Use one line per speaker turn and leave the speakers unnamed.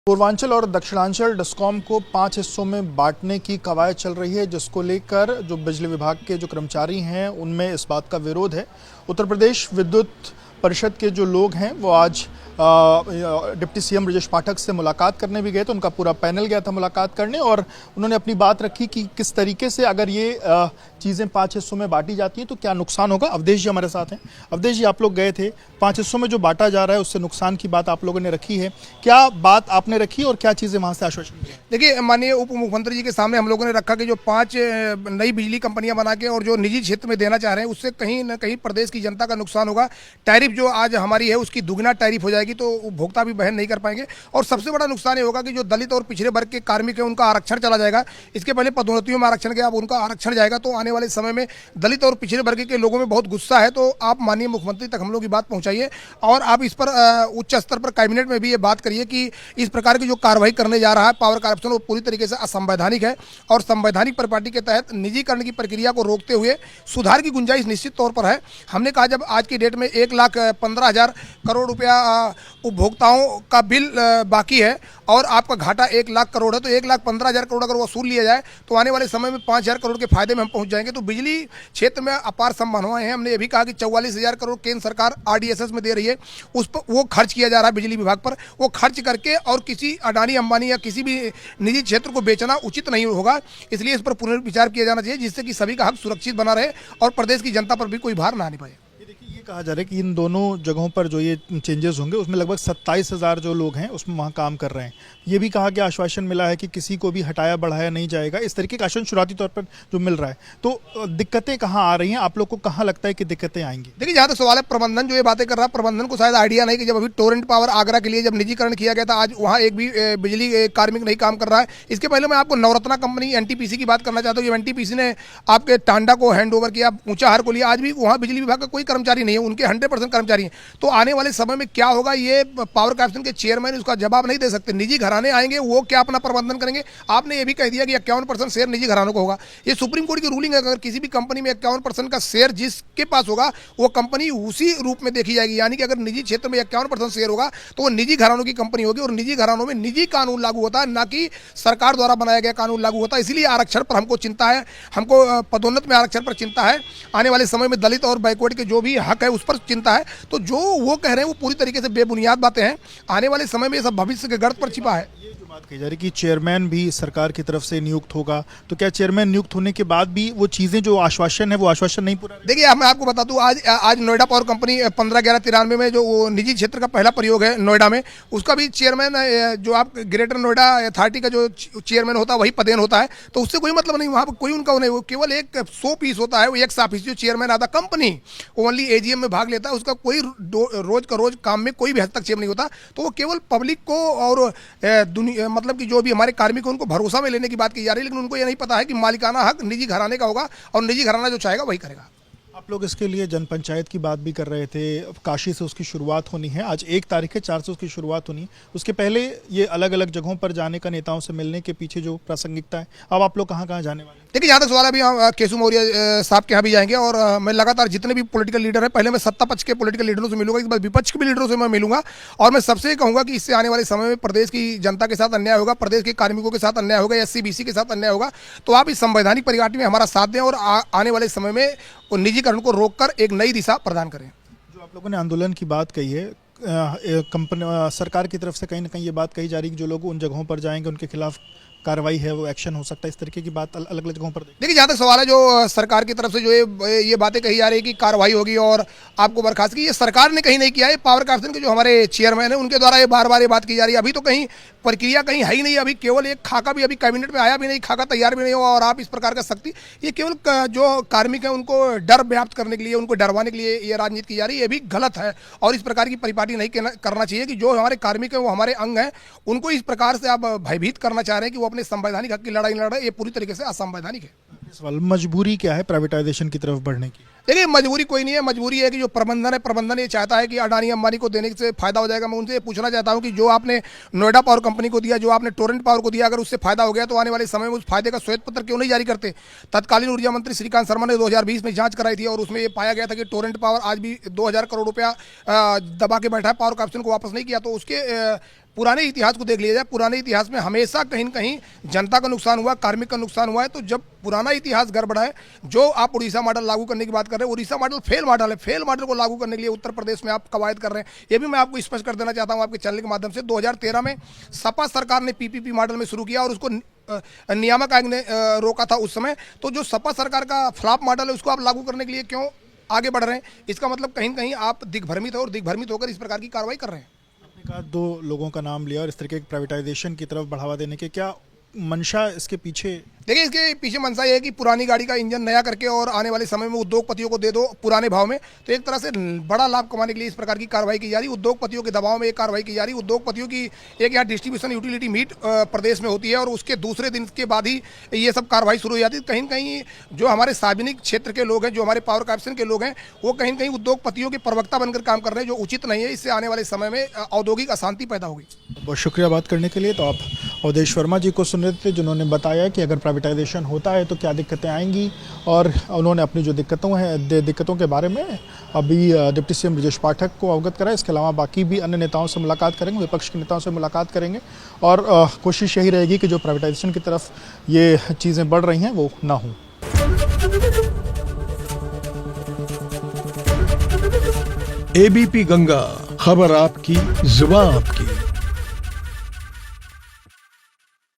पूर्वांचल और दक्षिणांचल डिस्कॉम को 5 हिस्सों में बांटने की कवायद चल रही है, जिसको लेकर जो बिजली विभाग के जो कर्मचारी हैं उनमें इस बात का विरोध है। उत्तर प्रदेश विद्युत परिषद के जो लोग हैं वो आज डिप्टी सीएम ब्रजेश पाठक से मुलाकात करने भी गए, तो उनका पूरा पैनल गया था मुलाकात करने और उन्होंने अपनी बात रखी कि किस तरीके से अगर ये चीज़ें 5 हिस्सों में बांटी जाती हैं तो क्या नुकसान होगा। अवधेश जी हमारे साथ हैं। अवधेश जी, आप लोग गए थे, 5 हिस्सों में जो बांटा जा रहा है उससे नुकसान की बात आप लोगों ने रखी है, क्या बात आपने रखी और क्या चीज़ें वहाँ से आश्वासन दिया?
देखिए, माननीय उप मुख्यमंत्री जी के सामने हम लोगों ने रखा कि जो 5 नई बिजली कंपनियां बना के और जो निजी क्षेत्र में देना चाह रहे हैं उससे कहीं ना कहीं प्रदेश की जनता का नुकसान होगा। टैरिफ जो आज हमारी है उसकी दुगना टैरिफ हो जाएगी, तो उपभोक्ता भी बहन नहीं कर पाएंगे। और सबसे बड़ा नुकसान ये होगा कि जो दलित और पिछड़े वर्ग के कार्मिक हैं उनका आरक्षण चला जाएगा। इसके पहले पदोन्नतियों में आरक्षण गया, अब उनका आरक्षण जाएगा, तो आने वाले समय में दलित और पिछड़े वर्ग के लोगों में बहुत गुस्सा है। तो आप माननीय मुख्यमंत्री तक हम लोग की बात पहुंचाइए और आप इस पर उच्च स्तर पर कैबिनेट में भी ये बात करिए कि इस प्रकार की जो कार्रवाई करने जा रहा है पावर कॉर्पोरेशन, वो पूरी तरीके से असंवैधानिक है और संवैधानिक परिपाटी के तहत निजीकरण की प्रक्रिया को रोकते हुए सुधार की गुंजाइश निश्चित तौर पर है। हमने कहा जब आज की डेट में 1,15,000 करोड़ रुपया उपभोक्ताओं का बिल बाकी है और आपका घाटा 1 लाख करोड़ है, तो 1,15,000 करोड़ अगर वसूल लिया जाए तो आने वाले समय में 5,000 करोड़ के फायदे में हम पहुंच जाएंगे। तो बिजली क्षेत्र में अपार संभावनाएं हैं। हमने ये भी कहा कि 44,000 करोड़ केंद्र सरकार आरडीएसएस में दे रही है, उस पर वो खर्च किया जा रहा है बिजली विभाग पर। वो खर्च करके और किसी अडानी अंबानी या किसी भी निजी क्षेत्र को बेचना उचित नहीं होगा, इसलिए इस पर पुनर्विचार किया जाना चाहिए, जिससे कि सभी का हक सुरक्षित बना रहे और प्रदेश की जनता पर भी कोई भार ना आने पाए।
ये कहा जा रहा है कि इन दोनों जगहों पर जो ये चेंजेस होंगे उसमें लगभग 27,000 जो लोग हैं उसमें वहाँ काम कर रहे हैं। ये भी कहा गया, आश्वासन मिला है कि किसी को भी हटाया बढ़ाया नहीं जाएगा, इस तरीके का आश्वासन शुरुआती तौर पर जो मिल रहा है। तो दिक्कतें कहाँ आ रही हैं, आप लोग को कहाँ लगता है कि दिक्कतें आएंगी?
देखिए, जहाँ तक सवाल है प्रबंधन जो ये बातें कर रहा है, प्रबंधन को शायद आइडिया नहीं कि जब अभी टोरेंट पावर आगरा के लिए जब निजीकरण किया गया था, आज वहाँ एक भी बिजली कार्मिक नहीं काम कर रहा है। इसके पहले मैं आपको नवरत्ना कंपनी एनटीपीसी की बात करना चाहता हूँ। एनटीपीसी ने आपके टांडा को हैंड ओवर किया, ऊंचाहार को लिया, आज भी वहाँ बिजली विभाग का कोई कर्मचारी नहीं है, उनके 100% कर्मचारी हैं। तो आने वाले समय में क्या होगा ये पावर कॉर्पोरेशन के चेयरमैन उसका जवाब नहीं दे सकते। निजी घराने आएंगे, वो क्या अपना प्रबंधन करेंगे? आपने ये भी कह दिया कि 51% शेयर निजी घरानों को होगा। ये सुप्रीम कोर्ट की रूलिंग है, अगर किसी भी कंपनी में 51% का शेयर जिसके पास होगा वो कंपनी उसी रूप में देखी जाएगी। यानी कि अगर निजी क्षेत्र में 51% शेयर होगा तो वो निजी घरानों की कंपनी होगी और निजी घरानों में निजी कानून लागू होता है, ना कि सरकार द्वारा बनाया गया कानून लागू होता है। इसीलिए आरक्षण पर हमको चिंता है, हमको पदोन्नत में आरक्षण पर चिंता है, आने वाले समय में दलित और बैकवर्ड के जो भी हक है उस पर चिंता है। तो जो वो कह रहे हैं वो पूरी तरीके से बेबुनियाद बातें हैं। आने वाले समय में ये सब भविष्य के गर्त पर छिपा है।
ये जो बात कही जा रही है कि चेयरमैन भी सरकार की तरफ से नियुक्त होगा, तो क्या चेयरमैन नियुक्त होने के बाद भी वो चीजें जो आश्वासन है वो आश्वासन नहीं पूरा?
देखिए, मैं आपको बता दूं, आज नोएडा पावर कंपनी 15/11/93 में जो निजी क्षेत्र का पहला प्रयोग है नोएडा में, उसका भी चेयरमैन जो आप ग्रेटर नोएडा अथॉरिटी का जो चेयरमैन होता है वही पदेन होता है। तो उससे कोई मतलब नहीं, वहाँ पर कोई उनका नहीं, वो केवल एक 100 पीस होता है, वो एक ऑफिस जो चेयरमैन आता कंपनी ओनली एजीएम में भाग लेता है, उसका कोई रोज का रोज काम में कोई भी हस्तक्षेप नहीं होता। तो वो केवल पब्लिक को और दुनिया मतलब कि जो भी हमारे कार्मिक उनको भरोसा में लेने की बात की जा रही है, लेकिन उनको ये नहीं पता है कि मालिकाना हक निजी घराने का होगा और निजी घराना जो चाहेगा वही करेगा।
आप लोग इसके लिए जनपंचायत की बात भी कर रहे थे, काशी से उसकी शुरुआत होनी है, आज 1 तारीख है, 4 से उसकी शुरुआत होनी है। उसके पहले ये अलग अलग जगहों पर जाने का, नेताओं से मिलने के पीछे जो प्रासंगिकता है, अब आप लोग कहाँ कहाँ जाने वाले हैं?
देखिए, जहाँ तक सवाल है, अभी हम केशव मौर्य साहब के यहाँ भी जाएंगे और मैं लगातार जितने भी पॉलिटिकल लीडर हैं, पहले मैं सत्ता पक्ष के पॉलिटिकल लीडरों से मिलूंगा, इस बार विपक्ष के भी लीडरों से मैं मिलूंगा और मैं सबसे कहूंगा कि इससे आने वाले समय में प्रदेश की जनता के साथ अन्याय होगा, प्रदेश के कार्मिकों के साथ अन्याय होगा, एससी बीसी के साथ अन्याय होगा। तो आप इस संवैधानिक परिपाटी में हमारा साथ दें और आने वाले समय में निजीकरण को रोककर एक नई दिशा प्रदान करें।
जो आप लोगों ने आंदोलन की बात कही है, कंपनी सरकार की तरफ से कहीं ना कहीं ये बात कही जा रही है कि जो लोग उन जगहों पर जाएंगे उनके खिलाफ कार्रवाई है, वो एक्शन हो सकता है, इस तरीके की बात अलग अलग जगहों पर?
देखिए, जहाँ तक सवाल है, जो सरकार की तरफ से जो ये बातें कही जा रही है कि कार्रवाई होगी और आपको बर्खास्त की, ये सरकार ने कहीं नहीं किया है। पावर कॉर्पोरेशन के जो हमारे चेयरमैन हैं उनके द्वारा ये बार बार ये बात की जा रही है। अभी तो कहीं प्रक्रिया कहीं है ही नहीं, अभी केवल एक खाका भी अभी कैबिनेट में आया भी नहीं, खाका तैयार भी नहीं हुआ और आप इस प्रकार का सख्ती, ये केवल जो कार्मिक है उनको डर व्याप्त करने के लिए, उनको डरवाने के लिए ये राजनीति की जा रही है। ये भी गलत है और इस प्रकार की परिपाटी नहीं करना चाहिए कि जो हमारे कार्मिक है वो हमारे अंग हैं, उनको इस प्रकार से आप भयभीत करना चाह रहे हैं कि वो अपने संवैधानिक हक की लड़ाई लड़ रहे हैं। ये पूरी तरीके से असंवैधानिक है।
सवाल, मजबूरी क्या है प्राइवेटाइजेशन की तरफ बढ़ने की?
देखिए, मजबूरी कोई नहीं है, मजबूरी है कि जो प्रबंधन है, प्रबंधन ये चाहता है कि अडानी अंबानी को देने से फायदा हो जाएगा। मैं उनसे पूछना चाहता हूं कि जो आपने नोएडा पावर कंपनी को दिया, जो आपने टोरेंट पावर को दिया, अगर उससे फायदा हो गया तो आने वाले समय में उस फायदे का श्वेत पत्र क्यों नहीं जारी करते? तत्कालीन ऊर्जा मंत्री श्रीकांत शर्मा ने 2020 में जांच कराई थी और उसमें ये पाया गया था कि टोरेंट पावर आज भी 2000 करोड़ रुपया दबा के बैठा है, पावर कॉर्पोरेशन को वापस नहीं किया। तो उसके पुराने इतिहास को देख लिया जाए, पुराने इतिहास में हमेशा कहीं न कहीं जनता का नुकसान हुआ, कार्मिक का नुकसान हुआ है। तो जब पुराना इतिहास गड़बड़ा है, जो आप उड़ीसा मॉडल लागू करने की बात कर रहे हैं, उड़ीसा मॉडल फेल मॉडल है। फेल मॉडल को लागू करने के लिए उत्तर प्रदेश में आप कवायद कर रहे हैं। ये भी मैं आपको स्पष्ट कर देना चाहता हूँ आपके चैनल के माध्यम से। 2013 में सपा सरकार ने पीपीपी मॉडल में शुरू किया और उसको नियामक आयोग ने रोका था उस समय। तो जो सपा सरकार का फ्लॉप मॉडल है, उसको आप लागू करने के लिए क्यों आगे बढ़ रहे हैं? इसका मतलब कहीं न कहीं आप दिग्भ्रमित हो और दिग्भ्रमित होकर इस प्रकार की कार्रवाई कर रहे हैं।
आपने कहा 2 लोगों का नाम लिया और इस तरीके की प्राइवेटाइजेशन की तरफ बढ़ावा देने के क्या मंशा इसके पीछे?
देखिए, इसके पीछे मंशा ये है कि पुरानी गाड़ी का इंजन नया करके और आने वाले समय में उद्योगपतियों को दे दो पुराने भाव में, तो एक तरह से बड़ा लाभ कमाने के लिए इस प्रकार की कार्रवाई की जा रही है। उद्योगपतियों के दबाव में एक कार्रवाई की जा रही है। उद्योगपतियों की एक यहाँ डिस्ट्रीब्यूशन यूटिलिटी मीट प्रदेश में होती है और उसके दूसरे दिन के बाद ही ये सब कार्रवाई शुरू हो जाती है। कहीं न कहीं जो हमारे सार्वजनिक क्षेत्र के लोग हैं, जो हमारे पावर कॉर्पोरेशन के लोग हैं, वो कहीं न कहीं उद्योगपतियों के प्रवक्ता बनकर काम कर रहे हैं, जो उचित नहीं है। इससे आने वाले समय में औद्योगिक अशांति पैदा होगी।
बहुत शुक्रिया बात करने के लिए। तो आप अवधेश वर्मा जी को सुन रहे थे, जिन्होंने बताया कि अगर प्राइवेटाइजेशन होता है तो क्या दिक्कतें आएंगी, और उन्होंने अपनी जो दिक्कतों के बारे में अभी डिप्टी सीएम ब्रजेश पाठक को अवगत कराया। इसके अलावा बाकी भी अन्य नेताओं से मुलाकात करेंगे, विपक्ष के नेताओं से मुलाकात करेंगे, और कोशिश यही रहेगी कि जो प्राइवेटाइजेशन की तरफ ये चीज़ें बढ़ रही हैं वो ना हों।
एबीपी गंगा, खबर आपकी, जुबान आपकी।